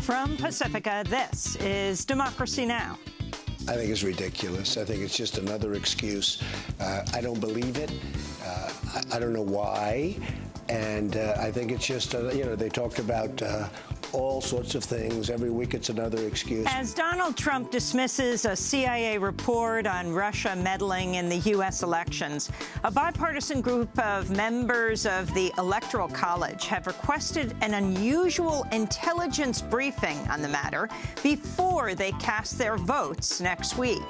From Pacifica, this is Democracy Now! I think it's ridiculous. I think it's just another excuse. I don't believe it. I don't know why. And I think it's just, they talked about all sorts of things. Every week it's another excuse. As Donald Trump dismisses a CIA report on Russia meddling in the U.S. elections, a bipartisan group of members of the Electoral College have requested an unusual intelligence briefing on the matter before they cast their votes next week.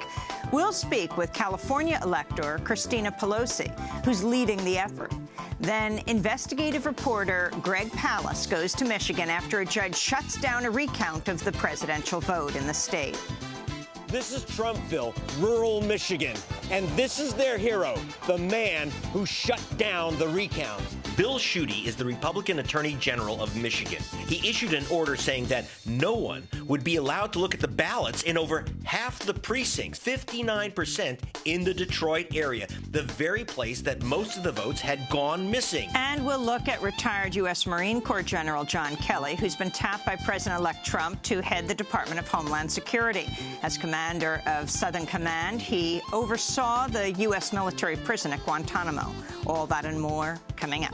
We'll speak with California elector Christina Pelosi, who's leading the effort. Then investigative reporter Greg Palast goes to Michigan after a judge shuts down a recount of the presidential vote in the state. This is Trumpville, rural Michigan, and this is their hero, the man who shut down the recount. Bill Schuette is the Republican Attorney General of Michigan. He issued an order saying that no one would be allowed to look at the ballots in over half the precincts, 59% in the Detroit area, the very place that most of the votes had gone missing. And we'll look at retired U.S. Marine Corps General John Kelly, who's been tapped by President-elect Trump to head the Department of Homeland Security. As commander of Southern Command, he oversaw the U.S. military prison at Guantanamo. All that and more coming up.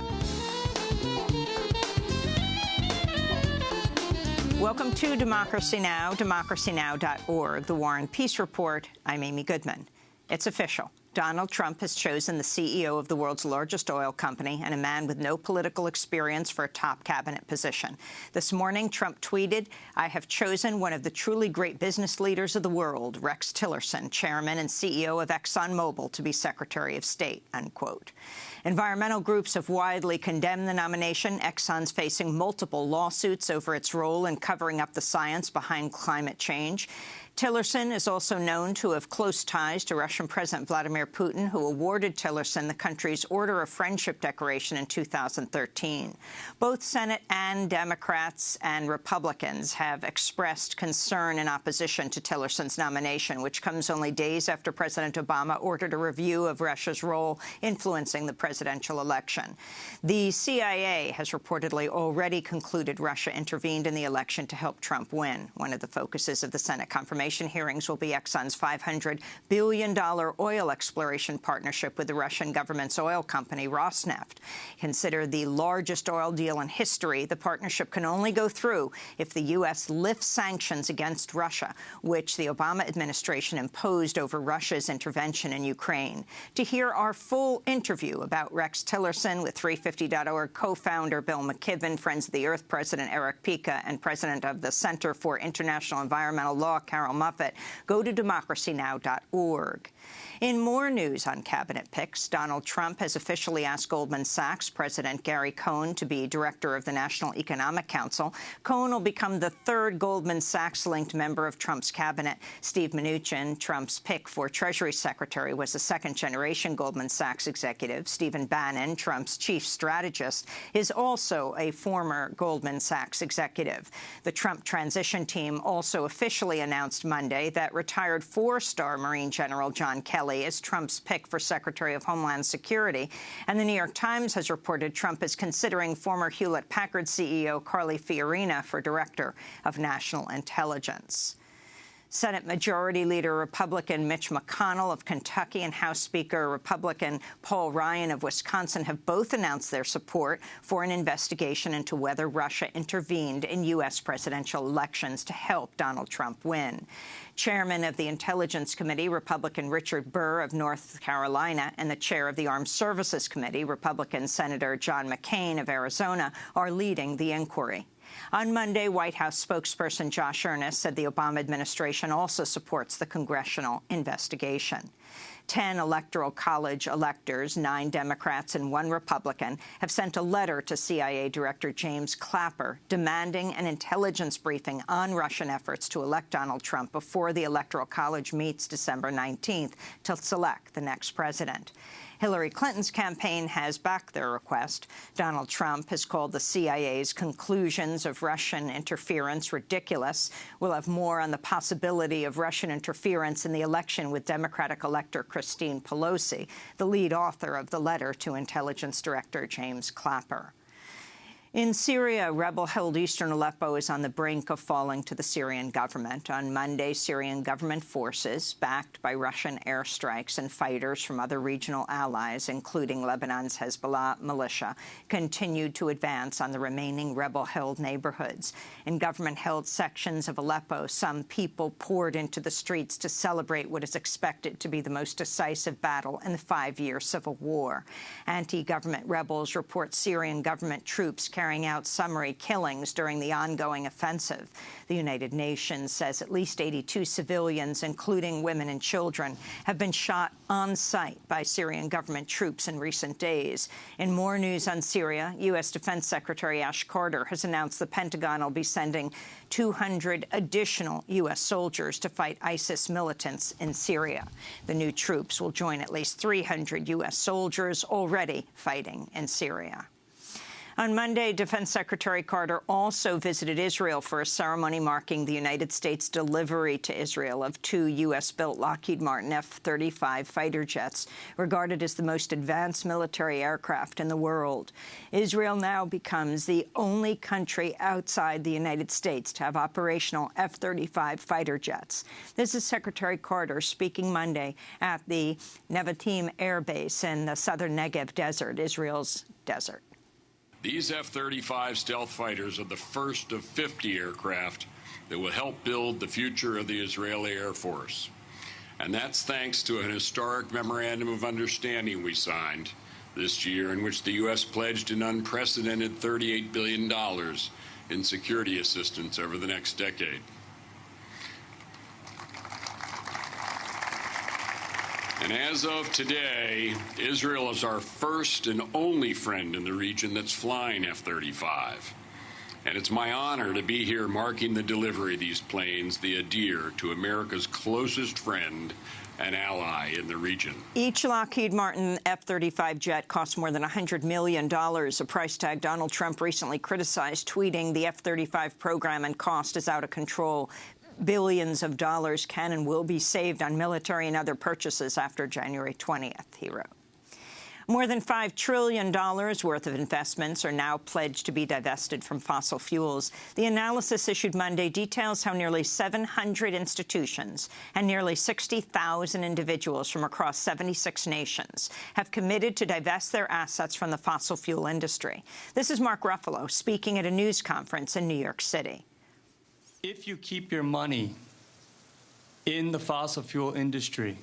Welcome to Democracy Now!, democracynow.org, the War and Peace Report. I'm Amy Goodman. It's official. Donald Trump has chosen the CEO of the world's largest oil company and a man with no political experience for a top cabinet position. This morning, Trump tweeted, "I have chosen one of the truly great business leaders of the world, Rex Tillerson, chairman and CEO of ExxonMobil, to be Secretary of State," unquote. Environmental groups have widely condemned the nomination. Exxon's facing multiple lawsuits over its role in covering up the science behind climate change. Tillerson is also known to have close ties to Russian President Vladimir Putin, who awarded Tillerson the country's Order of Friendship decoration in 2013. Both Senate and Democrats and Republicans have expressed concern and opposition to Tillerson's nomination, which comes only days after President Obama ordered a review of Russia's role influencing the presidential election. The CIA has reportedly already concluded Russia intervened in the election to help Trump win. One of the focuses of the Senate confirmation hearings will be Exxon's $500 billion oil exploration partnership with the Russian government's oil company, Rosneft. Considered the largest oil deal in history, the partnership can only go through if the U.S. lifts sanctions against Russia, which the Obama administration imposed over Russia's intervention in Ukraine. To hear our full interview about Rex Tillerson with 350.org co-founder Bill McKibben, Friends of the Earth President Eric Pica, and President of the Center for International Environmental Law, Carol Muffett, go to democracynow.org. In more news on cabinet picks, Donald Trump has officially asked Goldman Sachs President Gary Cohn to be director of the National Economic Council. Cohn will become the third Goldman Sachs-linked member of Trump's cabinet. Steve Mnuchin, Trump's pick for Treasury Secretary, was a second-generation Goldman Sachs executive. Stephen Bannon, Trump's chief strategist, is also a former Goldman Sachs executive. The Trump transition team also officially announced Monday that retired four-star Marine General John Kelly is Trump's pick for Secretary of Homeland Security. And the New York Times has reported Trump is considering former Hewlett-Packard CEO Carly Fiorina for Director of National Intelligence. Senate Majority Leader Republican Mitch McConnell of Kentucky and House Speaker Republican Paul Ryan of Wisconsin have both announced their support for an investigation into whether Russia intervened in U.S. presidential elections to help Donald Trump win. Chairman of the Intelligence Committee, Republican Richard Burr of North Carolina, and the chair of the Armed Services Committee, Republican Senator John McCain of Arizona, are leading the inquiry. On Monday, White House spokesperson Josh Earnest said the Obama administration also supports the congressional investigation. 10 Electoral College electors, 9 Democrats and 1 Republican, have sent a letter to CIA Director James Clapper demanding an intelligence briefing on Russian efforts to elect Donald Trump before the Electoral College meets December 19th to select the next president. Hillary Clinton's campaign has backed their request. Donald Trump has called the CIA's conclusions of Russian interference ridiculous. We'll have more on the possibility of Russian interference in the election with Democratic elector Christine Pelosi, the lead author of the letter to Intelligence Director James Clapper. In Syria, rebel-held eastern Aleppo is on the brink of falling to the Syrian government. On Monday, Syrian government forces, backed by Russian airstrikes and fighters from other regional allies, including Lebanon's Hezbollah militia, continued to advance on the remaining rebel-held neighborhoods. In government-held sections of Aleppo, some people poured into the streets to celebrate what is expected to be the most decisive battle in the 5-year civil war. Anti-government rebels report Syrian government troops carrying out summary killings during the ongoing offensive. The United Nations says at least 82 civilians, including women and children, have been shot on sight by Syrian government troops in recent days. In more news on Syria, U.S. Defense Secretary Ash Carter has announced the Pentagon will be sending 200 additional U.S. soldiers to fight ISIS militants in Syria. The new troops will join at least 300 U.S. soldiers already fighting in Syria. On Monday, Defense Secretary Carter also visited Israel for a ceremony marking the United States' delivery to Israel of 2 U.S.-built Lockheed Martin F-35 fighter jets, regarded as the most advanced military aircraft in the world. Israel now becomes the only country outside the United States to have operational F-35 fighter jets. This is Secretary Carter speaking Monday at the Nevatim Air Base in the southern Negev Desert, Israel's desert. These F-35 stealth fighters are the first of 50 aircraft that will help build the future of the Israeli Air Force. And that's thanks to an historic memorandum of understanding we signed this year, in which the U.S. pledged an unprecedented $38 billion in security assistance over the next decade. And as of today, Israel is our first and only friend in the region that's flying F-35. And it's my honor to be here marking the delivery of these planes, the Adir, to America's closest friend and ally in the region. Each Lockheed Martin F-35 jet costs more than $100 million, a price tag Donald Trump recently criticized, tweeting the F-35 program and cost is out of control. Billions of dollars can and will be saved on military and other purchases after January 20th, he wrote. More than $5 trillion worth of investments are now pledged to be divested from fossil fuels. The analysis issued Monday details how nearly 700 institutions and nearly 60,000 individuals from across 76 nations have committed to divest their assets from the fossil fuel industry. This is Mark Ruffalo speaking at a news conference in New York City. If you keep your money in the fossil fuel industry,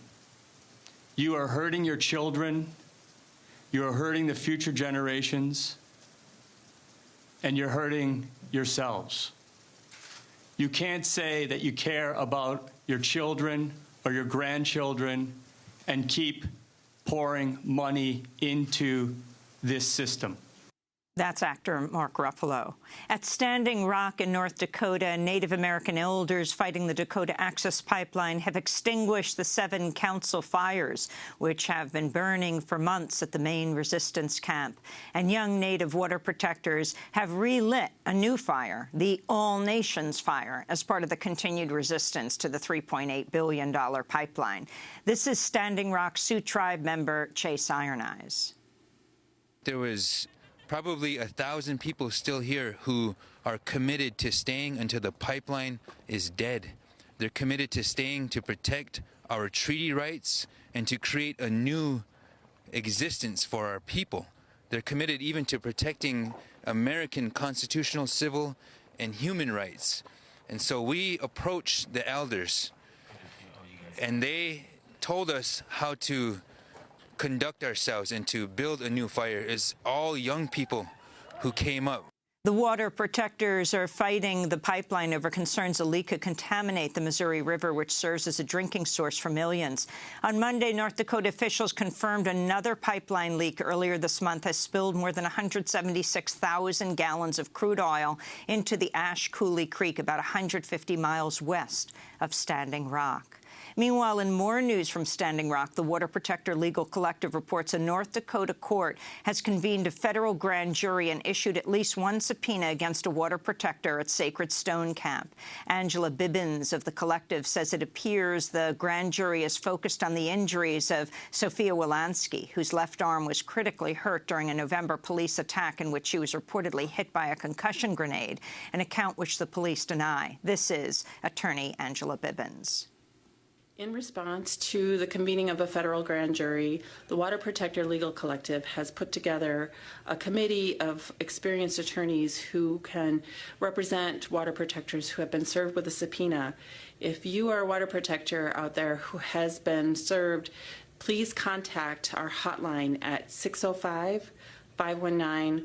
you are hurting your children, you are hurting the future generations, and you're hurting yourselves. You can't say that you care about your children or your grandchildren and keep pouring money into this system. That's actor Mark Ruffalo. At Standing Rock in North Dakota, Native American elders fighting the Dakota Access Pipeline have extinguished the 7 council fires, which have been burning for months at the main resistance camp. And young Native water protectors have relit a new fire, the All Nations Fire, as part of the continued resistance to the $3.8 billion pipeline. This is Standing Rock Sioux Tribe member Chase Ironeyes. There was probably 1,000 people still here who are committed to staying until the pipeline is dead. They're committed to staying to protect our treaty rights and to create a new existence for our people. They're committed even to protecting American constitutional, civil, and human rights. And so we approached the elders, and they told us how to conduct ourselves and to build a new fire. Is all young people who came up. The water protectors are fighting the pipeline over concerns a leak could contaminate the Missouri River, which serves as a drinking source for millions. On Monday, North Dakota officials confirmed another pipeline leak earlier this month has spilled more than 176,000 gallons of crude oil into the Ash Coulee Creek, about 150 miles west of Standing Rock. Meanwhile, in more news from Standing Rock, the Water Protector Legal Collective reports a North Dakota court has convened a federal grand jury and issued at least one subpoena against a water protector at Sacred Stone Camp. Angela Bibbins of the collective says it appears the grand jury is focused on the injuries of Sophia Wilansky, whose left arm was critically hurt during a November police attack in which she was reportedly hit by a concussion grenade, an account which the police deny. This is attorney Angela Bibbins. In response to the convening of a federal grand jury, the Water Protector Legal Collective has put together a committee of experienced attorneys who can represent water protectors who have been served with a subpoena. If you are a water protector out there who has been served, please contact our hotline at 605-519-8180.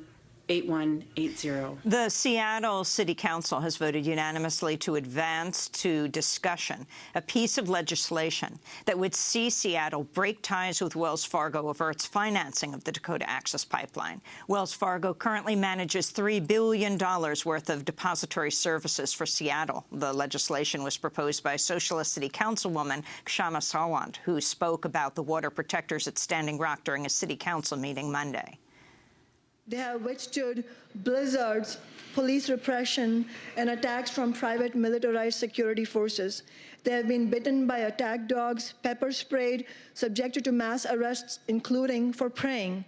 The Seattle City Council has voted unanimously to advance to discussion a piece of legislation that would see Seattle break ties with Wells Fargo over its financing of the Dakota Access Pipeline. Wells Fargo currently manages $3 billion worth of depository services for Seattle. The legislation was proposed by Socialist City Councilwoman Kshama Sawant, who spoke about the water protectors at Standing Rock during a City Council meeting Monday. They have withstood blizzards, police repression, and attacks from private militarized security forces. They have been bitten by attack dogs, pepper sprayed, subjected to mass arrests, including for praying.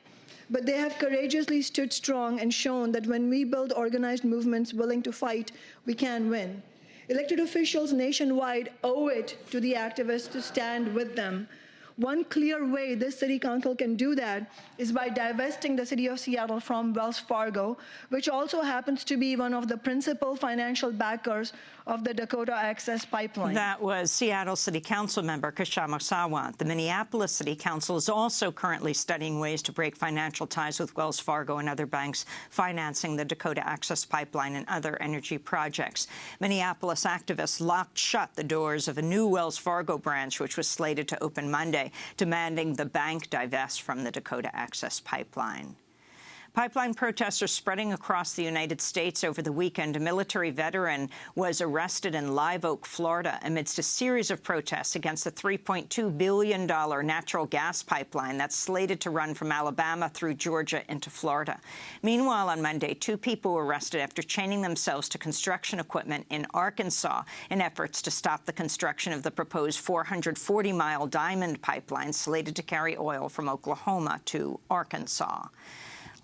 But they have courageously stood strong and shown that when we build organized movements willing to fight, we can win. Elected officials nationwide owe it to the activists to stand with them. One clear way this city council can do that is by divesting the city of Seattle from Wells Fargo, which also happens to be one of the principal financial backers of the Dakota Access Pipeline. That was Seattle City Council member Kshama Sawant. The Minneapolis City Council is also currently studying ways to break financial ties with Wells Fargo and other banks financing the Dakota Access Pipeline and other energy projects. Minneapolis activists locked shut the doors of a new Wells Fargo branch, which was slated to open Monday, demanding the bank divest from the Dakota Access Pipeline. Pipeline protests are spreading across the United States over the weekend. A military veteran was arrested in Live Oak, Florida, amidst a series of protests against the $3.2 billion natural gas pipeline that's slated to run from Alabama through Georgia into Florida. Meanwhile, on Monday, 2 people were arrested after chaining themselves to construction equipment in Arkansas in efforts to stop the construction of the proposed 440-mile Diamond pipeline slated to carry oil from Oklahoma to Arkansas.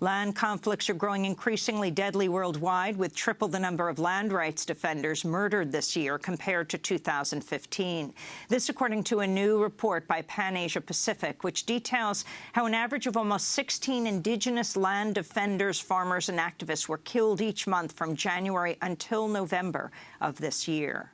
Land conflicts are growing increasingly deadly worldwide, with triple the number of land rights defenders murdered this year compared to 2015. This according to a new report by Pan Asia Pacific, which details how an average of almost 16 indigenous land defenders, farmers and activists were killed each month from January until November of this year.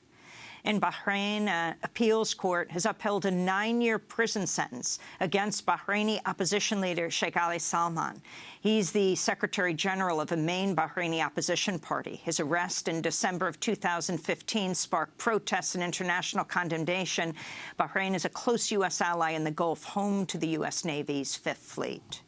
In Bahrain, an appeals court has upheld a 9-year prison sentence against Bahraini opposition leader Sheikh Ali Salman. He's the Secretary General of a main Bahraini opposition party. His arrest in December of 2015 sparked protests and international condemnation. Bahrain is a close U.S. ally in the Gulf, home to the U.S. Navy's Fifth Fleet.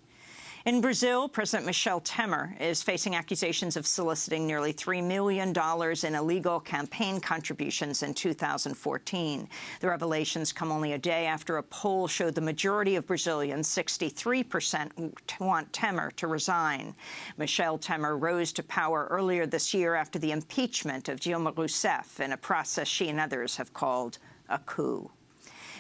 In Brazil, President Michel Temer is facing accusations of soliciting nearly $3 million in illegal campaign contributions in 2014. The revelations come only a day after a poll showed the majority of Brazilians, 63%, want Temer to resign. Michel Temer rose to power earlier this year after the impeachment of Dilma Rousseff in a process she and others have called a coup.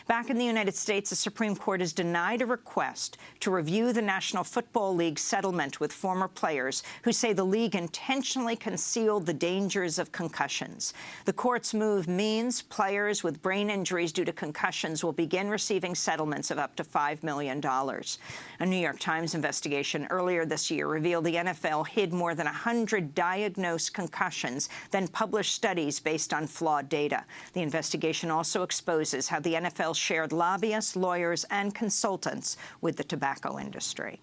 Back in the United States, the Supreme Court has denied a request to review the National Football League settlement with former players who say the league intentionally concealed the dangers of concussions. The court's move means players with brain injuries due to concussions will begin receiving settlements of up to $5 million. A New York Times investigation earlier this year revealed the NFL hid more than 100 diagnosed concussions, then published studies based on flawed data. The investigation also exposes how the NFL shared lobbyists, lawyers, and consultants with the tobacco industry.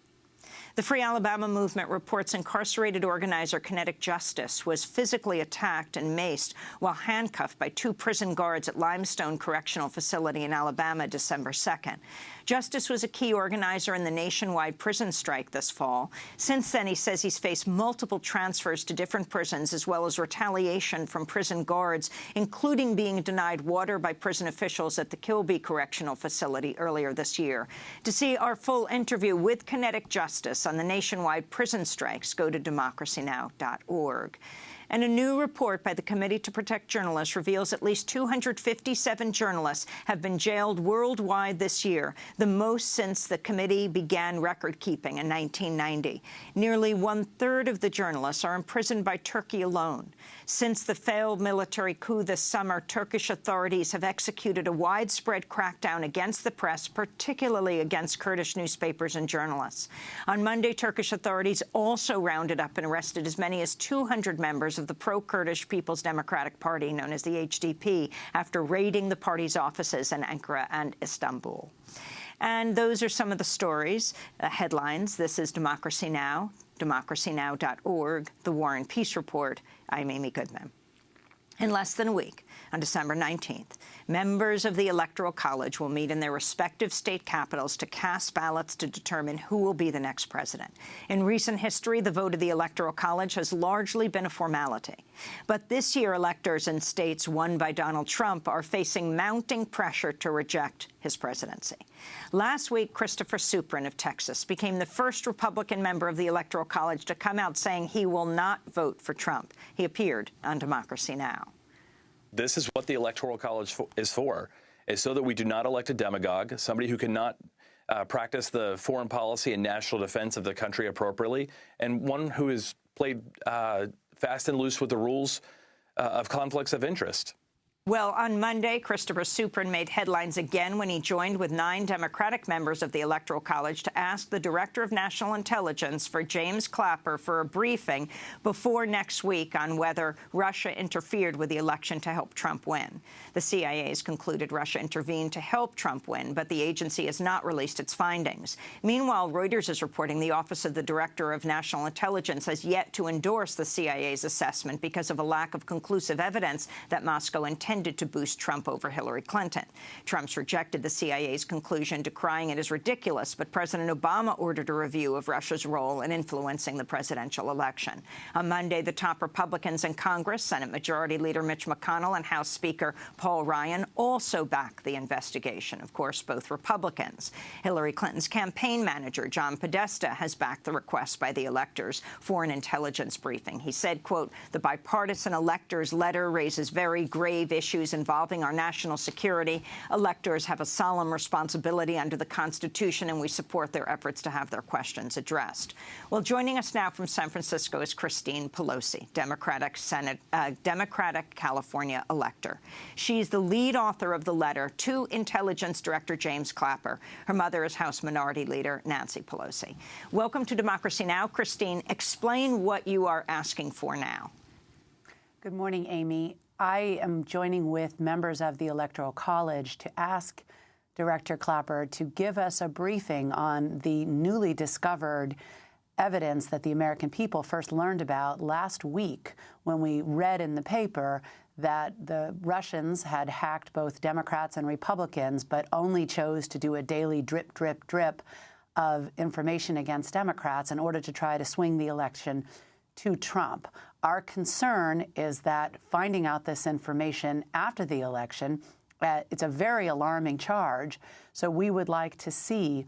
The Free Alabama movement reports incarcerated organizer Kinetic Justice was physically attacked and maced while handcuffed by 2 prison guards at Limestone Correctional Facility in Alabama December 2nd. Justice was a key organizer in the nationwide prison strike this fall. Since then, he says he's faced multiple transfers to different prisons as well as retaliation from prison guards, including being denied water by prison officials at the Kilby Correctional Facility earlier this year. To see our full interview with Kinetic Justice on the nationwide prison strikes, go to democracynow.org. And a new report by the Committee to Protect Journalists reveals at least 257 journalists have been jailed worldwide this year, the most since the committee began record-keeping in 1990. Nearly 1/3 of the journalists are imprisoned by Turkey alone. Since the failed military coup this summer, Turkish authorities have executed a widespread crackdown against the press, particularly against Kurdish newspapers and journalists. On Monday, Turkish authorities also rounded up and arrested as many as 200 members of the pro-Kurdish People's Democratic Party, known as the HDP, after raiding the party's offices in Ankara and Istanbul. And those are some of the stories, headlines. This is Democracy Now!, democracynow.org, The War and Peace Report. I'm Amy Goodman. In less than a week, on December 19th, members of the Electoral College will meet in their respective state capitals to cast ballots to determine who will be the next president. In recent history, the vote of the Electoral College has largely been a formality. But this year, electors in states won by Donald Trump are facing mounting pressure to reject his presidency. Last week, Christopher Suprin of Texas became the first Republican member of the Electoral College to come out saying he will not vote for Trump. He appeared on Democracy Now! This is what the Electoral College is for, is so that we do not elect a demagogue, somebody who cannot practice the foreign policy and national defense of the country appropriately, and one who has played fast and loose with the rules of conflicts of interest. Well, on Monday, Christopher Suprin made headlines again when he joined with 9 Democratic members of the Electoral College to ask the Director of National Intelligence for James Clapper for a briefing before next week on whether Russia interfered with the election to help Trump win. The CIA has concluded Russia intervened to help Trump win, but the agency has not released its findings. Meanwhile, Reuters is reporting the Office of the Director of National Intelligence has yet to endorse the CIA's assessment because of a lack of conclusive evidence that Moscow intended to boost Trump over Hillary Clinton. Trump's rejected the CIA's conclusion, decrying it as ridiculous, but President Obama ordered a review of Russia's role in influencing the presidential election. On Monday, the top Republicans in Congress, Senate Majority Leader Mitch McConnell and House Speaker Paul Ryan, also backed the investigation. Of course, both Republicans. Hillary Clinton's campaign manager, John Podesta, has backed the request by the electors for an intelligence briefing. He said, quote, "The bipartisan electors' letter raises very grave issues involving our national security. Electors have a solemn responsibility under the Constitution, and we support their efforts to have their questions addressed." Well, joining us now from San Francisco is Christine Pelosi, Democratic California elector. She's the lead author of the letter to Intelligence Director James Clapper. Her mother is House Minority Leader Nancy Pelosi. Welcome to Democracy Now! Christine, explain what you are asking for now. Good morning, Amy. I am joining with members of the Electoral College to ask Director Clapper to give us a briefing on the newly discovered evidence that the American people first learned about last week when we read in the paper that the Russians had hacked both Democrats and Republicans, but only chose to do a daily drip, drip, drip of information against Democrats in order to try to swing the election to Trump. Our concern is that finding out this information after the election, it's a very alarming charge, so we would like to see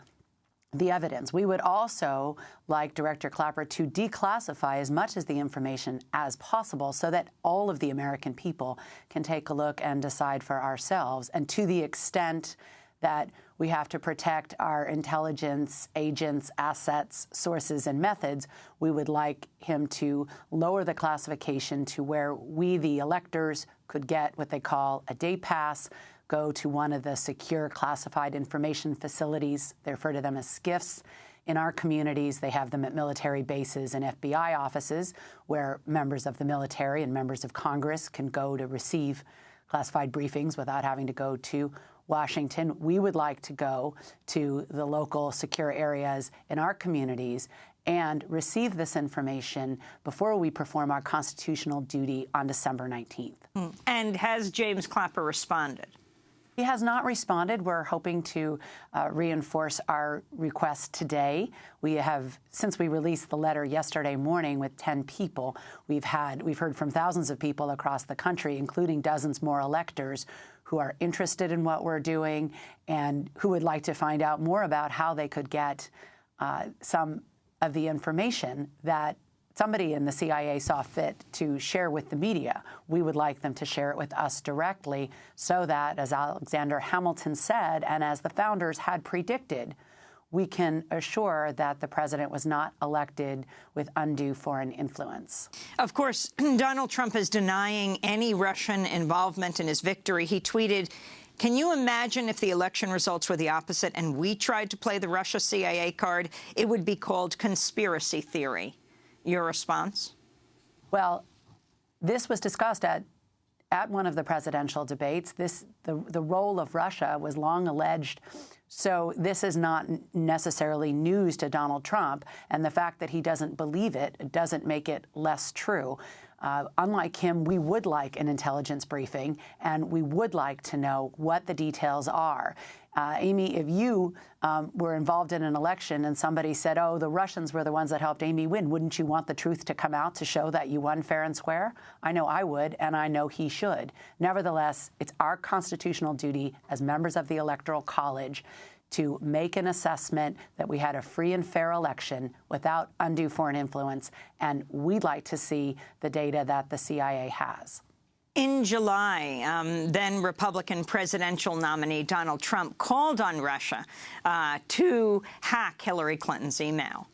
the evidence. We would also like Director Clapper to declassify as much of the information as possible so that all of the American people can take a look and decide for ourselves. And to the extent that we have to protect our intelligence agents, assets, sources, and methods, we would like him to lower the classification to where we, the electors, could get what they call a day pass, go to one of the secure classified information facilities. They refer to them as SCIFs. In our communities, they have them at military bases and FBI offices where members of the military and members of Congress can go to receive classified briefings without having to go to Washington. We would like to go to the local secure areas in our communities and receive this information before we perform our constitutional duty on December 19th. And has James Clapper responded? He has not responded. We're hoping to reinforce our request today. We have, since we released the letter yesterday morning with 10 people, we've heard from thousands of people across the country, including dozens more electors who are interested in what we're doing and who would like to find out more about how they could get some of the information that somebody in the CIA saw fit to share with the media. We would like them to share it with us directly so that, as Alexander Hamilton said, and as the founders had predicted, we can assure that the president was not elected with undue foreign influence. Of course, Donald Trump is denying any Russian involvement in his victory. He tweeted, "Can you imagine if the election results were the opposite and we tried to play the Russia-CIA card? It would be called conspiracy theory." Your response? Well, this was discussed at one of the presidential debates. The role of Russia was long alleged, so this is not necessarily news to Donald Trump, and the fact that he doesn't believe it doesn't make it less true. Unlike him, we would like an intelligence briefing, and we would like to know what the details are. Amy, if you were involved in an election and somebody said, oh, the Russians were the ones that helped Amy win, wouldn't you want the truth to come out to show that you won fair and square? I know I would, and I know he should. Nevertheless, it's our constitutional duty as members of the Electoral College to make an assessment that we had a free and fair election without undue foreign influence, and we'd like to see the data that the CIA has. In July, then Republican presidential nominee Donald Trump called on Russia to hack Hillary Clinton's email.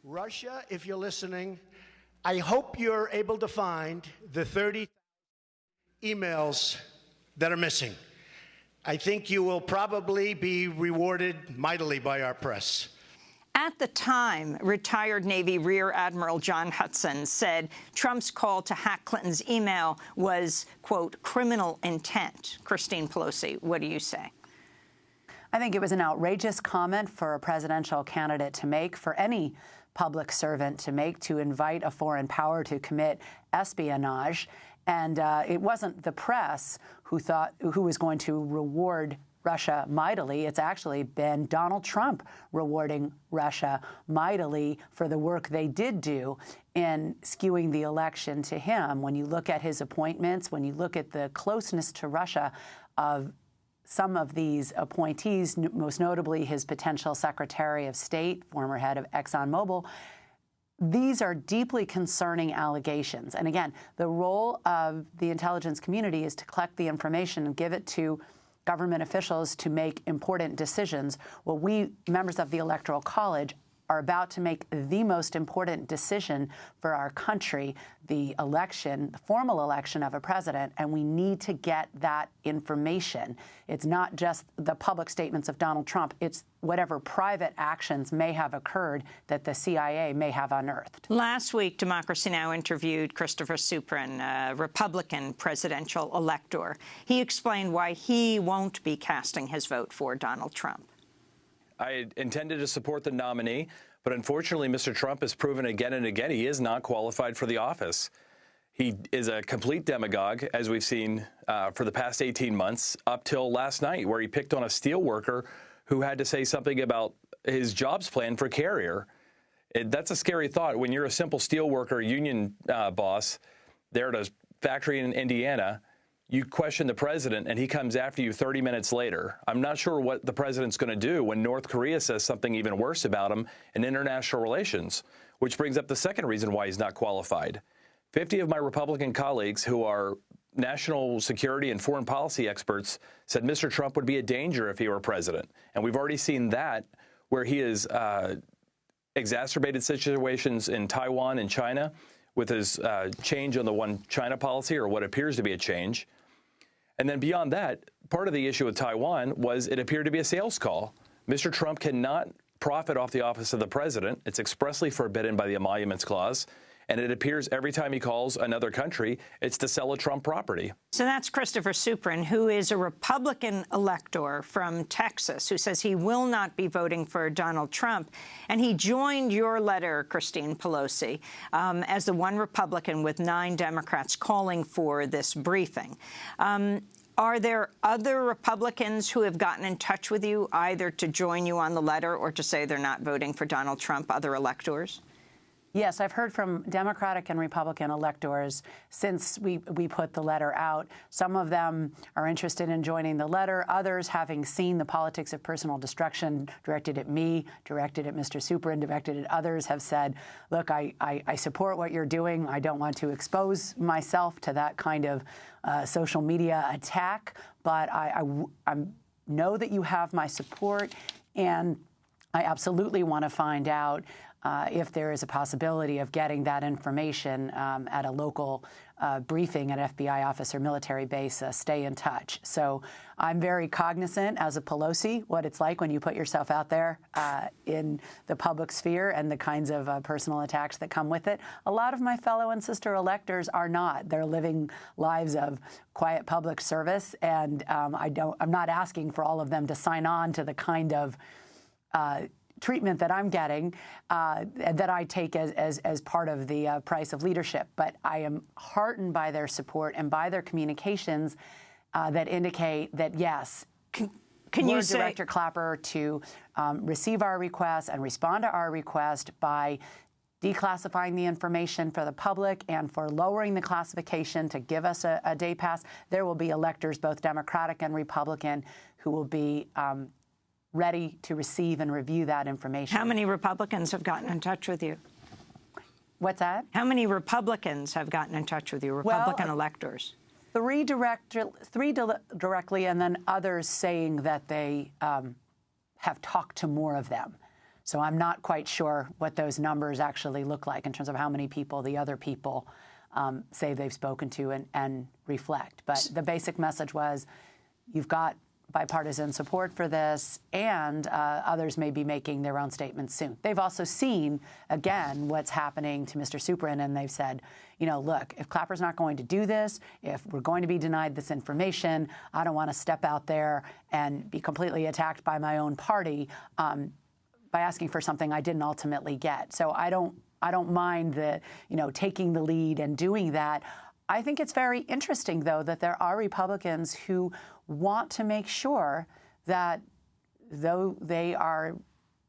Russia, if you're listening, I hope you're able to find the 30 emails that are missing. I think you will probably be rewarded mightily by our press. At the time, retired Navy Rear Admiral John Hudson said Trump's call to hack Clinton's email was, quote, criminal intent. Christine Pelosi, what do you say? I think it was an outrageous comment for a presidential candidate to make, for any public servant to make, to invite a foreign power to commit espionage. And it wasn't the press who was going to reward Russia mightily. It's actually been Donald Trump rewarding Russia mightily for the work they did do in skewing the election to him. When you look at his appointments, when you look at the closeness to Russia of some of these appointees, most notably his potential Secretary of State, former head of ExxonMobil, these are deeply concerning allegations. And again, the role of the intelligence community is to collect the information and give it to government officials to make important decisions. Well, we, members of the Electoral College, are about to make the most important decision for our country, the election, the formal election of a president, and we need to get that information. It's not just the public statements of Donald Trump, it's whatever private actions may have occurred that the CIA may have unearthed. Last week, Democracy Now! Interviewed Christopher Suprin, a Republican presidential elector. He explained why he won't be casting his vote for Donald Trump. I intended to support the nominee, but unfortunately, Mr. Trump has proven again and again he is not qualified for the office. He is a complete demagogue, as we've seen for the past 18 months, up till last night, where he picked on a steel worker who had to say something about his jobs plan for Carrier. That's a scary thought. When you're a simple steel worker, union boss there at a factory in Indiana, you question the president, and he comes after you 30 minutes later. I'm not sure what the president's going to do when North Korea says something even worse about him in international relations, which brings up the second reason why he's not qualified. 50 of my Republican colleagues who are national security and foreign policy experts said Mr. Trump would be a danger if he were president. And we've already seen that, where he has exacerbated situations in Taiwan and China with his change on the one China policy, or what appears to be a change. And then beyond that, part of the issue with Taiwan was it appeared to be a sales call. Mr. Trump cannot profit off the office of the president. It's expressly forbidden by the Emoluments Clause. And it appears every time he calls another country, it's to sell a Trump property. So that's Christopher Suprin, who is a Republican elector from Texas, who says he will not be voting for Donald Trump. And he joined your letter, Christine Pelosi, as the one Republican with 9 Democrats calling for this briefing. Are there other Republicans who have gotten in touch with you, either to join you on the letter or to say they're not voting for Donald Trump, other electors? Yes, I've heard from Democratic and Republican electors since we put the letter out. Some of them are interested in joining the letter. Others, having seen the politics of personal destruction directed at me, directed at Mr. Suprin, directed at others, have said, look, I support what you're doing. I don't want to expose myself to that kind of social media attack, but I know that you have my support, and I absolutely want to find out if there is a possibility of getting that information at a local briefing at FBI office or military base. Stay in touch. So I'm very cognizant as a Pelosi what it's like when you put yourself out there in the public sphere and the kinds of personal attacks that come with it. A lot of my fellow and sister electors are not. They're living lives of quiet public service, and I'm not asking for all of them to sign on to the kind of treatment that I'm getting, that I take as part of the price of leadership. But I am heartened by their support and by their communications that indicate that, yes, can you say, Director Clapper to receive our request and respond to our request by declassifying the information for the public and for lowering the classification to give us a day pass. There will be electors, both Democratic and Republican, who will be ready to receive and review that information. How many Republicans have gotten in touch with you? What's that? How many Republicans have gotten in touch with you, Republican electors? 3 directly, and then others saying that they have talked to more of them. So I'm not quite sure what those numbers actually look like in terms of how many people the other people say they've spoken to and reflect. But the basic message was, you've got bipartisan support for this, and others may be making their own statements soon. They've also seen, again, what's happening to Mr. Suprin, and they've said, you know, look, if Clapper's not going to do this, if we're going to be denied this information, I don't want to step out there and be completely attacked by my own party by asking for something I didn't ultimately get. So I don't mind taking the lead and doing that. I think it's very interesting, though, that there are Republicans who want to make sure that, though they are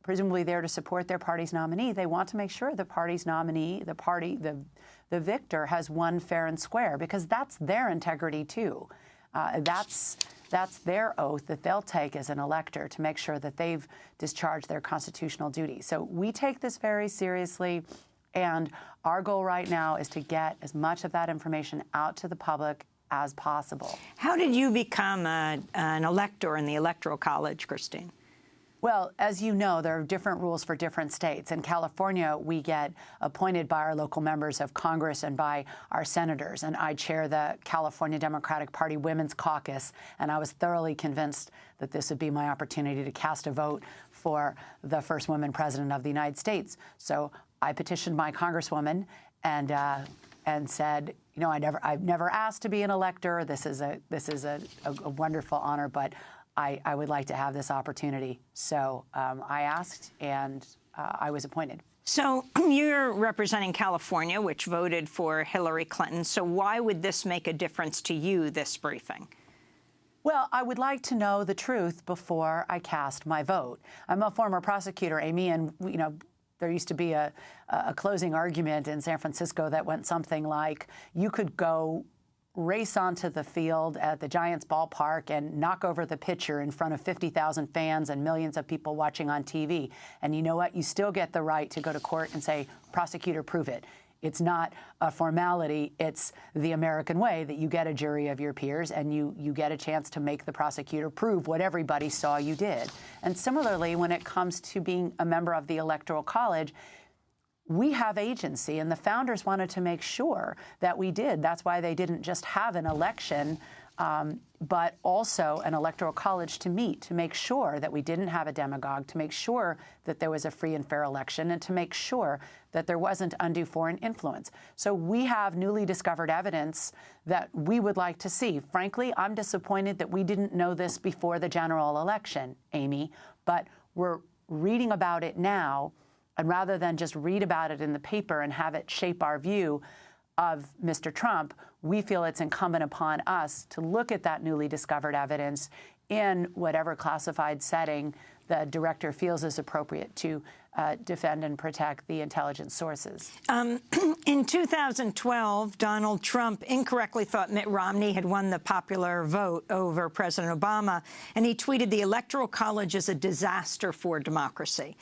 presumably there to support their party's nominee, they want to make sure the party's nominee, the victor, has won fair and square, because that's their integrity, too. That's their oath that they'll take as an elector to make sure that they've discharged their constitutional duty. So we take this very seriously. And our goal right now is to get as much of that information out to the public as possible. How did you become an elector in the Electoral College, Christine? Well, as you know, there are different rules for different states. In California, we get appointed by our local members of Congress and by our senators. And I chair the California Democratic Party Women's Caucus, and I was thoroughly convinced that this would be my opportunity to cast a vote for the first woman president of the United States. So I petitioned my congresswoman and said, you know, I've never asked to be an elector. This is a wonderful honor, but I would like to have this opportunity. So I asked, and I was appointed. So you're representing California, which voted for Hillary Clinton. So why would this make a difference to you, this briefing? Well, I would like to know the truth before I cast my vote. I'm a former prosecutor, Amy, and there used to be a closing argument in San Francisco that went something like, you could go race onto the field at the Giants ballpark and knock over the pitcher in front of 50,000 fans and millions of people watching on TV. And you know what? You still get the right to go to court and say, prosecutor, prove it. It's not a formality. It's the American way that you get a jury of your peers and you get a chance to make the prosecutor prove what everybody saw you did. And similarly, when it comes to being a member of the Electoral College, we have agency, and the founders wanted to make sure that we did. That's why they didn't just have an election but also an electoral college to meet, to make sure that we didn't have a demagogue, to make sure that there was a free and fair election, and to make sure that there wasn't undue foreign influence. So we have newly discovered evidence that we would like to see. Frankly, I'm disappointed that we didn't know this before the general election, Amy, but we're reading about it now, and rather than just read about it in the paper and have it shape our view of Mr. Trump, we feel it's incumbent upon us to look at that newly discovered evidence in whatever classified setting the director feels is appropriate to defend and protect the intelligence sources. In 2012, Donald Trump incorrectly thought Mitt Romney had won the popular vote over President Obama, and he tweeted, "The Electoral College is a disaster for democracy."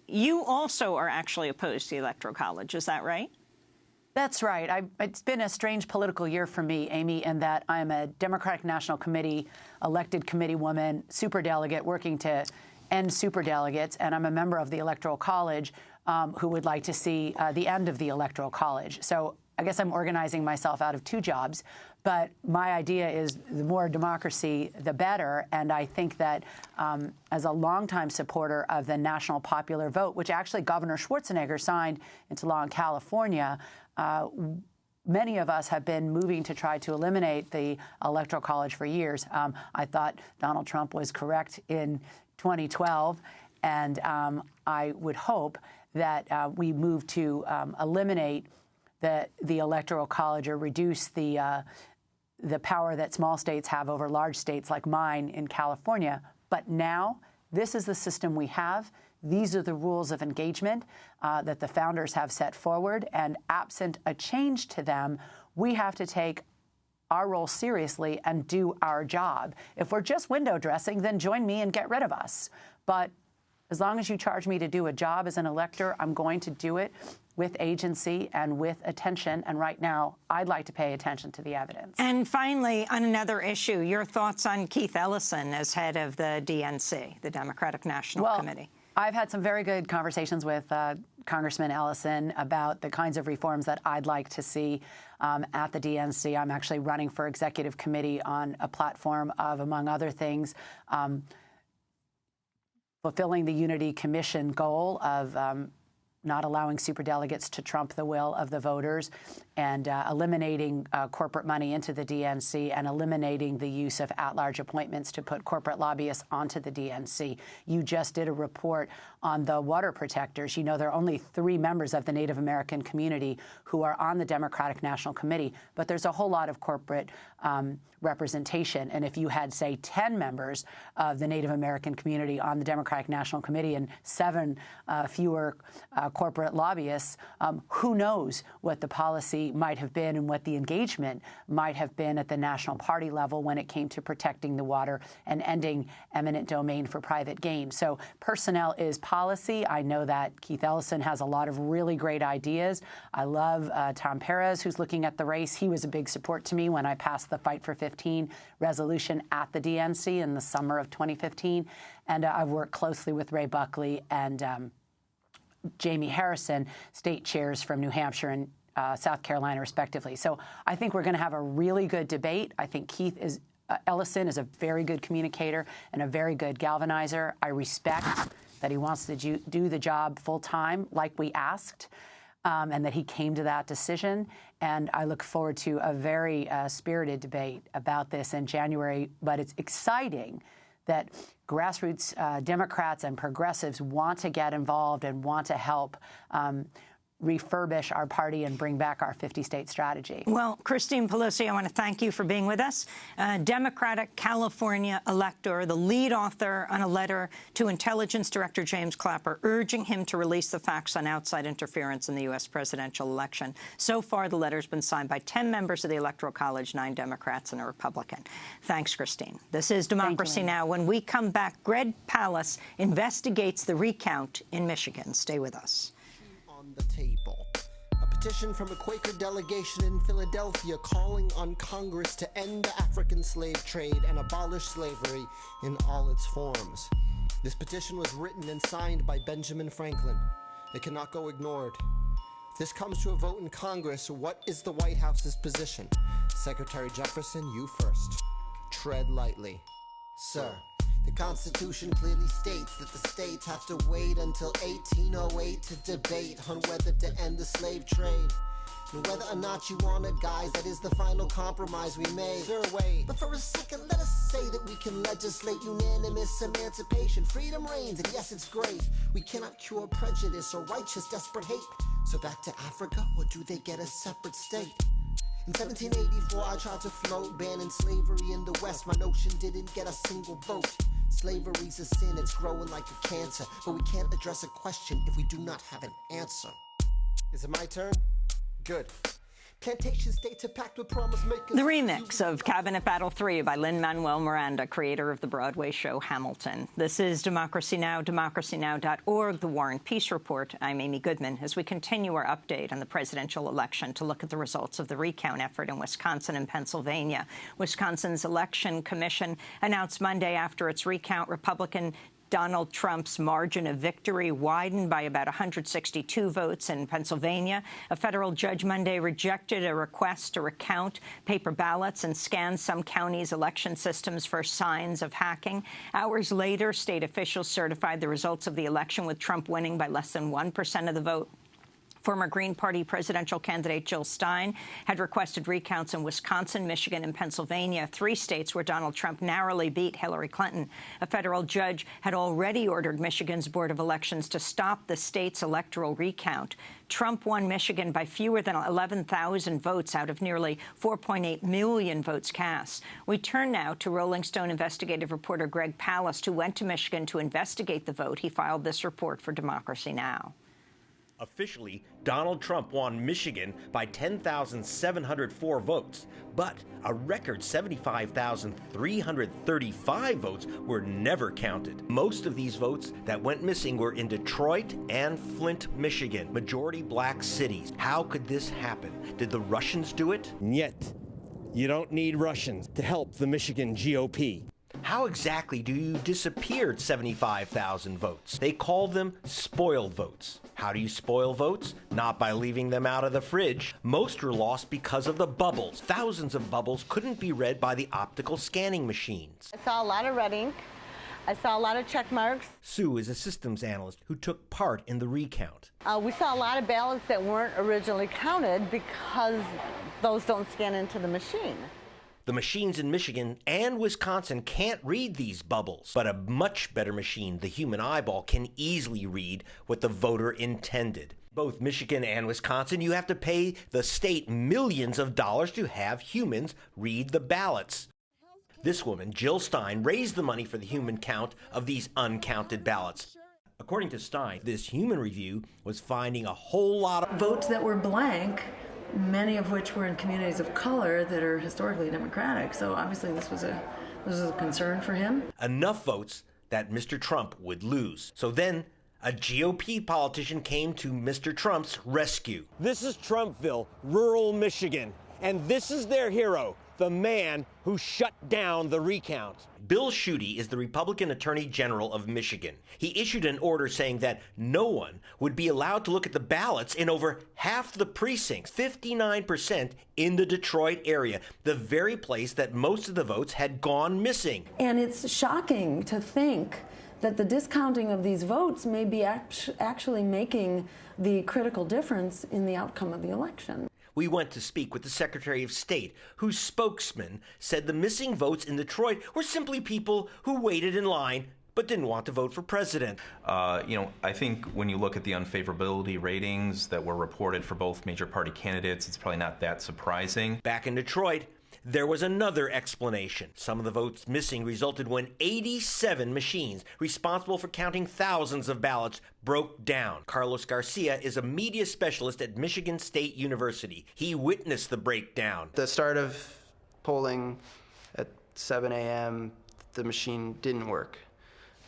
You also are actually opposed to the Electoral College, is that right? That's right. It's been a strange political year for me, Amy, in that I'm a Democratic National Committee elected committee woman, superdelegate, working to end superdelegates, and I'm a member of the Electoral College who would like to see the end of the Electoral College. So I guess I'm organizing myself out of two jobs, but my idea is the more democracy, the better. And I think that as a longtime supporter of the national popular vote, which actually Governor Schwarzenegger signed into law in California, many of us have been moving to try to eliminate the Electoral College for years. I thought Donald Trump was correct in 2012, and I would hope that we move to eliminate the Electoral College or reduce the power that small states have over large states like mine in California. But now, this is the system we have. These are the rules of engagement that the founders have set forward, and absent a change to them, we have to take our role seriously and do our job. If we're just window dressing, then join me and get rid of us. But as long as you charge me to do a job as an elector, I'm going to do it with agency and with attention. And right now, I'd like to pay attention to the evidence. And finally, on another issue, your thoughts on Keith Ellison as head of the DNC, the Democratic National Committee? I've had some very good conversations with Congressman Ellison about the kinds of reforms that I'd like to see at the DNC. I'm actually running for executive committee on a platform of, among other things, fulfilling the Unity Commission goal of not allowing superdelegates to trump the will of the voters, and eliminating corporate money into the DNC, and eliminating the use of at-large appointments to put corporate lobbyists onto the DNC. You just did a report on the water protectors. You know, there are only 3 members of the Native American community who are on the Democratic National Committee, but there's a whole lot of corporate representation. And if you had, say, 10 members of the Native American community on the Democratic National Committee and 7 fewer corporate lobbyists, who knows what the policy might have been and what the engagement might have been at the national party level when it came to protecting the water and ending eminent domain for private gain. So personnel is policy. I know that Keith Ellison has a lot of really great ideas. I love Tom Perez, who's looking at the race. He was a big support to me when I passed the Fight for 15 resolution at the DNC in the summer of 2015. And I've worked closely with Ray Buckley and Jamie Harrison, state chairs from New Hampshire and South Carolina, respectively. So I think we're going to have a really good debate. I think Ellison is a very good communicator and a very good galvanizer. I respect that he wants to do the job full time, like we asked, and that he came to that decision. And I look forward to a very spirited debate about this in January. But it's exciting that grassroots Democrats and progressives want to get involved and want to help refurbish our party and bring back our 50-state strategy. Well, Christine Pelosi, I want to thank you for being with us. Democratic California elector, the lead author on a letter to Intelligence Director James Clapper urging him to release the facts on outside interference in the U.S. presidential election. So far, the letter's been signed by 10 members of the Electoral College, 9 Democrats and a Republican. Thanks, Christine. This is Democracy Now! When we come back, Greg Palast investigates the recount in Michigan. Stay with us. The table. A petition from a Quaker delegation in Philadelphia calling on Congress to end the African slave trade and abolish slavery in all its forms. This petition was written and signed by Benjamin Franklin. It cannot go ignored. If this comes to a vote in Congress, what is the White House's position? Secretary Jefferson, you first. Tread lightly. Sir, the Constitution clearly states that the states have to wait until 1808 to debate on whether to end the slave trade. And whether or not you want it, guys, that is the final compromise we made. Sir, wait. But for a second, let us say that we can legislate unanimous emancipation. Freedom reigns, and yes, it's great. We cannot cure prejudice or righteous desperate hate. So back to Africa, or do they get a separate state? In 1784, I tried to float banning slavery in the West. My notion didn't get a single vote. Slavery's a sin, it's growing like a cancer. But we can't address a question if we do not have an answer. Is it my turn? Good. Plantation states are packed with promise makers. The remix of Cabinet Battle 3 by Lin-Manuel Miranda, creator of the Broadway show Hamilton. This is Democracy Now!, democracynow.org, The War and Peace Report. I'm Amy Goodman. As we continue our update on the presidential election to look at the results of the recount effort in Wisconsin and Pennsylvania. Wisconsin's Election Commission announced Monday after its recount, Republican Donald Trump's margin of victory widened by about 162 votes in Pennsylvania. A federal judge Monday rejected a request to recount paper ballots and scan some counties' election systems for signs of hacking. Hours later, state officials certified the results of the election, with Trump winning by less than 1% of the vote. Former Green Party presidential candidate Jill Stein had requested recounts in Wisconsin, Michigan, and Pennsylvania, 3 states where Donald Trump narrowly beat Hillary Clinton. A federal judge had already ordered Michigan's Board of Elections to stop the state's electoral recount. Trump won Michigan by fewer than 11,000 votes out of nearly 4.8 million votes cast. We turn now to Rolling Stone investigative reporter Greg Palast, who went to Michigan to investigate the vote. He filed this report for Democracy Now! Officially, Donald Trump won Michigan by 10,704 votes, but a record 75,335 votes were never counted. Most of these votes that went missing were in Detroit and Flint, Michigan, majority black cities. How could this happen? Did the Russians do it? Yet, you don't need Russians to help the Michigan GOP. How exactly do you disappear 75,000 votes? They call them spoiled votes. How do you spoil votes? Not by leaving them out of the fridge. Most were lost because of the bubbles. Thousands of bubbles couldn't be read by the optical scanning machines. I saw a lot of red ink. I saw a lot of check marks. Sue is a systems analyst who took part in the recount. We saw a lot of ballots that weren't originally counted because those don't scan into the machine. The machines in Michigan and Wisconsin can't read these bubbles, but a much better machine, the human eyeball, can easily read what the voter intended. Both Michigan and Wisconsin, you have to pay the state millions of dollars to have humans read the ballots. This woman, Jill Stein, raised the money for the human count of these uncounted ballots. According to Stein, this human review was finding a whole lot of votes that were blank, many of which were in communities of color that are historically Democratic. So obviously this was a concern for him. Enough votes that Mr. Trump would lose. So then a GOP politician came to Mr. Trump's rescue. This is Trumpville, rural Michigan, and this is their hero, the man who shut down the recount. Bill Schuette is the Republican Attorney General of Michigan. He issued an order saying that no one would be allowed to look at the ballots in over half the precincts, 59% in the Detroit area, the very place that most of the votes had gone missing. And it's shocking to think that the discounting of these votes may be actually making the critical difference in the outcome of the election. We went to speak with the Secretary of State, whose spokesman said the missing votes in Detroit were simply people who waited in line but didn't want to vote for president. I think when you look at the unfavorability ratings that were reported for both major party candidates, it's probably not that surprising. Back in Detroit, there was another explanation. Some of the votes missing resulted when 87 machines responsible for counting thousands of ballots broke down. Carlos Garcia is a media specialist at Michigan State University. He witnessed the breakdown. The start of polling at 7 a.m., the machine didn't work.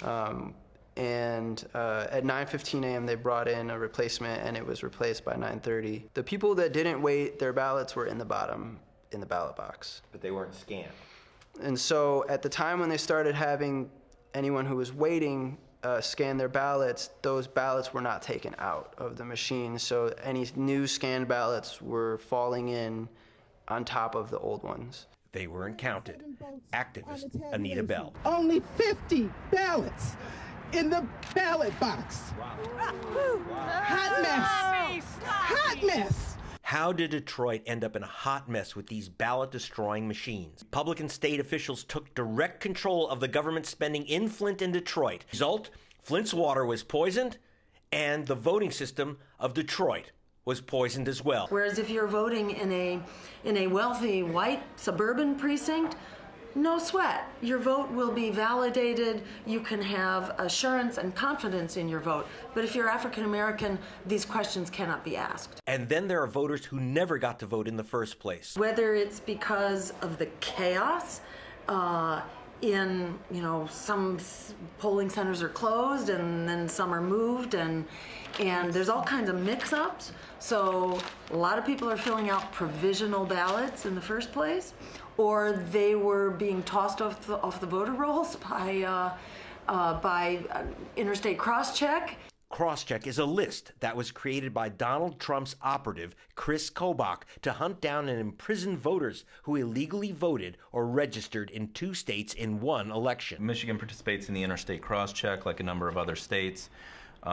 And at 9:15 a.m. they brought in a replacement, and it was replaced by 9:30. The people that didn't wait, their ballots were in the bottom in the ballot box. But they weren't scanned. And so at the time when they started having anyone who was waiting scanned their ballots, those ballots were not taken out of the machine. So any new scanned ballots were falling in on top of the old ones. They weren't counted. Activist Anita Bell. Only 50 ballots in the ballot box. Hot mess. Hot mess. How did Detroit end up in a hot mess with these ballot-destroying machines? Republican state officials took direct control of the government spending in Flint and Detroit. Result, Flint's water was poisoned, and the voting system of Detroit was poisoned as well. Whereas if you're voting in a wealthy white suburban precinct, no sweat. Your vote will be validated. You can have assurance and confidence in your vote. But if you're African American, these questions cannot be asked. And then there are voters who never got to vote in the first place. Whether it's because of the chaos, some polling centers are closed and then some are moved, and there's all kinds of mix-ups. So a lot of people are filling out provisional ballots in the first place, or they were being tossed off the voter rolls by interstate cross-check. Crosscheck is a list that was created by Donald Trump's operative, Chris Kobach, to hunt down and imprison voters who illegally voted or registered in 2 states in one election. Michigan participates in the interstate crosscheck like a number of other states.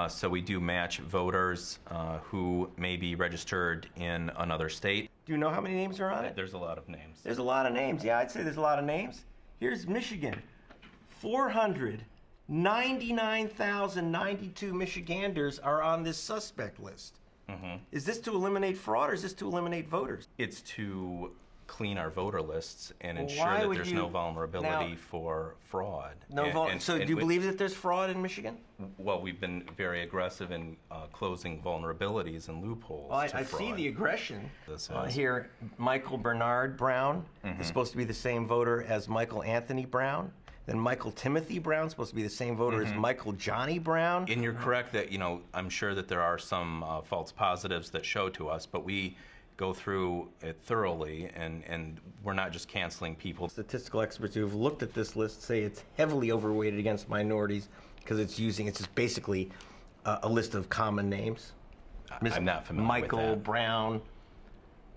So we do match voters who may be registered in another state. Do you know how many names are on it? There's a lot of names. There's a lot of names. Yeah, I'd say there's a lot of names. Here's Michigan. 499,092 Michiganders are on this suspect list. Mm-hmm. Is this to eliminate fraud, or is this to eliminate voters? It's to clean our voter lists and ensure that there's no vulnerability for fraud. So do you believe that there's fraud in Michigan? Well, we've been very aggressive in closing vulnerabilities and loopholes. Well, I see the aggression here. Michael Bernard Brown is supposed to be the same voter as Michael Anthony Brown. Then Michael Timothy Brown supposed to be the same voter as Michael Johnny Brown. And you're correct that, I'm sure that there are some false positives that show to us, but we go through it thoroughly, and we're not just canceling people. Statistical experts who have looked at this list say it's heavily overweighted against minorities because it's just basically a list of common names. I'm not familiar with that. Michael Brown,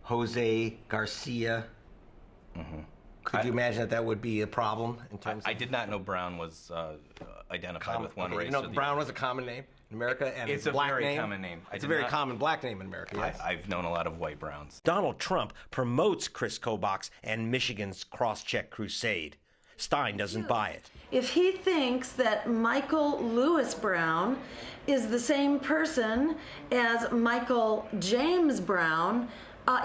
Jose Garcia. Could you imagine that would be a problem in terms of... I did not know Brown was identified with one race. Brown was a common name in America, and it's a very common name. It's a very common black name in America, yes. I've known a lot of white Browns. Donald Trump promotes Chris Kobach and Michigan's cross-check crusade. Stein doesn't buy it. If he thinks that Michael Lewis Brown is the same person as Michael James Brown,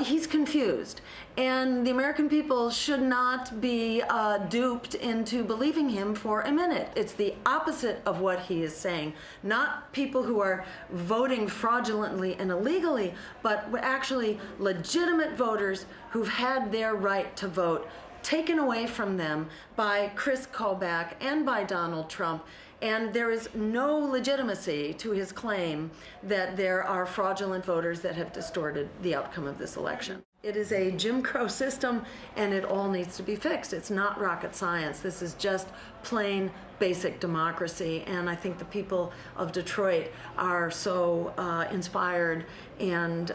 he's confused. And the American people should not be duped into believing him for a minute. It's the opposite of what he is saying. Not people who are voting fraudulently and illegally, but actually legitimate voters who've had their right to vote taken away from them by Chris Kobach and by Donald Trump. And there is no legitimacy to his claim that there are fraudulent voters that have distorted the outcome of this election. It is a Jim Crow system, and it all needs to be fixed. It's not rocket science. This is just plain basic democracy, and I think the people of Detroit are so inspired and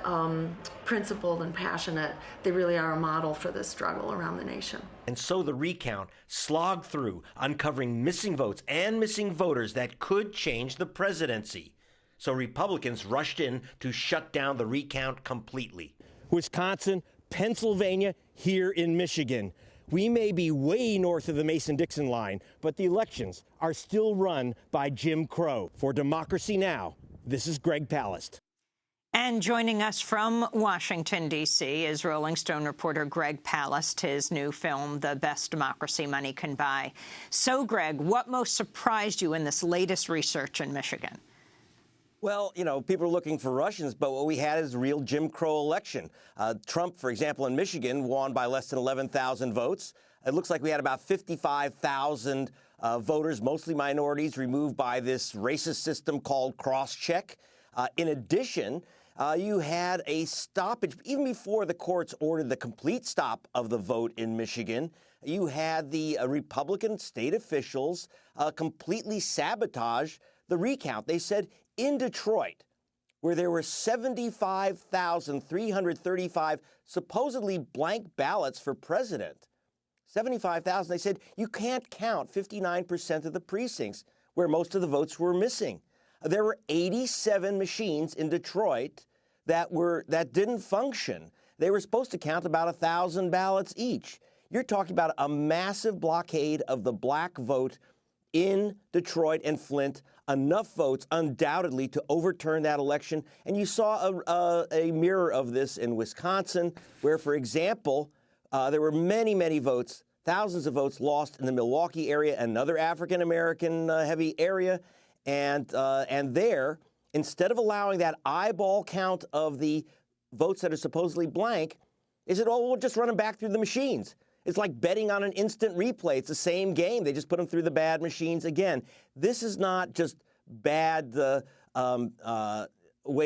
principled and passionate. They really are a model for this struggle around the nation. And so the recount slogged through, uncovering missing votes and missing voters that could change the presidency. So Republicans rushed in to shut down the recount completely. Wisconsin, Pennsylvania, here in Michigan. We may be way north of the Mason-Dixon line, but the elections are still run by Jim Crow. For Democracy Now!, this is Greg Palast. And joining us from Washington, D.C., is Rolling Stone reporter Greg Palast, his new film, The Best Democracy Money Can Buy. So, Greg, what most surprised you in this latest research in Michigan? Well, people are looking for Russians, but what we had is a real Jim Crow election. Trump, for example, in Michigan, won by less than 11,000 votes. It looks like we had about 55,000 voters, mostly minorities, removed by this racist system called cross-check. In addition, you had a stoppage, even before the courts ordered the complete stop of the vote in Michigan. you had the Republican state officials completely sabotage the recount. They said in Detroit, where there were 75,335 supposedly blank ballots for president, 75,000, they said you can't count 59% of the precincts where most of the votes were missing. There were 87 machines in Detroit that didn't function. They were supposed to count about 1,000 ballots each. You're talking about a massive blockade of the black vote in Detroit and Flint, enough votes undoubtedly to overturn that election. And you saw a mirror of this in Wisconsin, where, for example, there were many votes, thousands of votes lost in the Milwaukee area, another African-American heavy area. And there, instead of allowing that eyeball count of the votes that are supposedly blank, they said, oh, we'll just run them back through the machines. It's like betting on an instant replay. It's the same game. They just put them through the bad machines again. This is not just bad way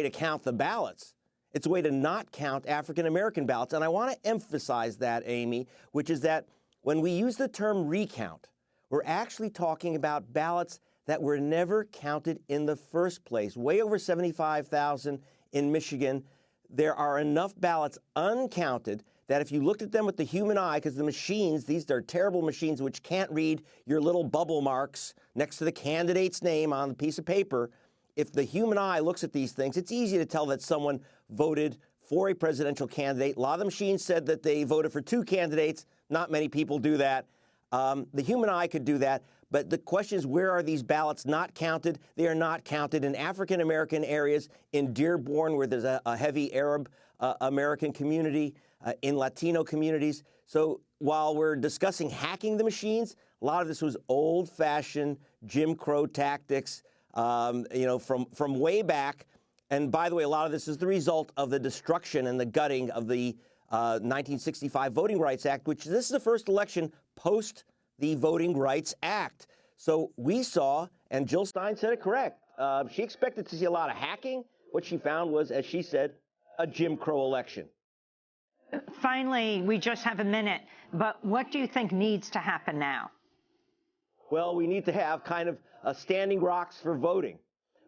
to count the ballots. It's a way to not count African-American ballots. And I want to emphasize that, Amy, which is that when we use the term recount, we're actually talking about ballots that were never counted in the first place. Way over 75,000 in Michigan. There are enough ballots uncounted that if you looked at them with the human eye, because the machines, these are terrible machines which can't read your little bubble marks next to the candidate's name on the piece of paper, if the human eye looks at these things, it's easy to tell that someone voted for a presidential candidate. A lot of the machines said that they voted for two candidates. Not many people do that. The human eye could do that. But the question is, where are these ballots not counted? They are not counted in African-American areas, in Dearborn, where there's a heavy Arab American community, in Latino communities. So while we're discussing hacking the machines, a lot of this was old-fashioned Jim Crow tactics, from way back. And by the way, a lot of this is the result of the destruction and the gutting of the 1965 Voting Rights Act, which this is the first election post the Voting Rights Act. So we saw, and Jill Stein said it correct, she expected to see a lot of hacking. What she found was, as she said, a Jim Crow election. Finally, we just have a minute, but what do you think needs to happen now? Well, we need to have kind of standing rocks for voting.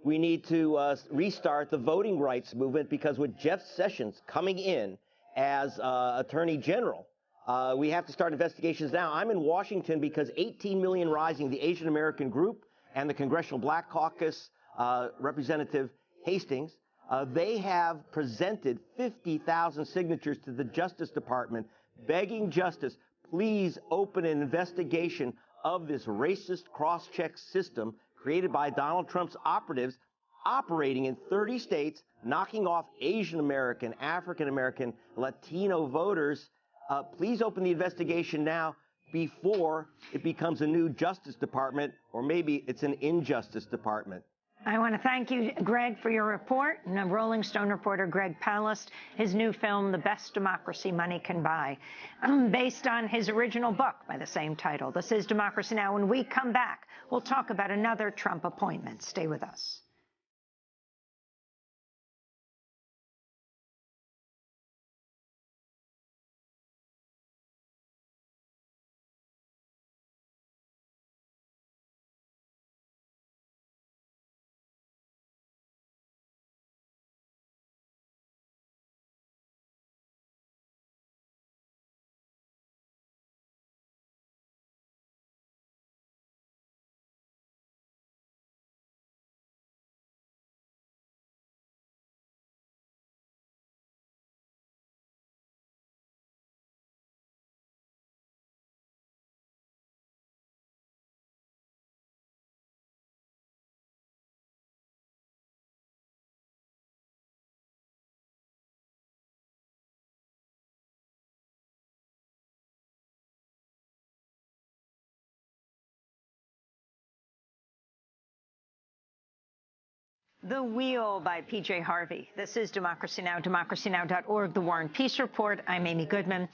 We need to restart the voting rights movement, because with Jeff Sessions coming in as Attorney General, we have to start investigations now. I'm in Washington because 18 Million Rising, the Asian American group, and the Congressional Black Caucus, Representative Hastings, they have presented 50,000 signatures to the Justice Department begging justice, please open an investigation of this racist cross-check system created by Donald Trump's operatives operating in 30 states, knocking off Asian American, African American, Latino voters. Please open the investigation now before it becomes a new Justice Department, or maybe it's an injustice department. I want to thank you, Greg, for your report. And Rolling Stone reporter Greg Palast, his new film, The Best Democracy Money Can Buy, based on his original book by the same title. This is Democracy Now! When we come back, we'll talk about another Trump appointment. Stay with us. The Wheel by PJ Harvey. This is Democracy Now!, democracynow.org, The War and Peace Report. I'm Amy Goodman.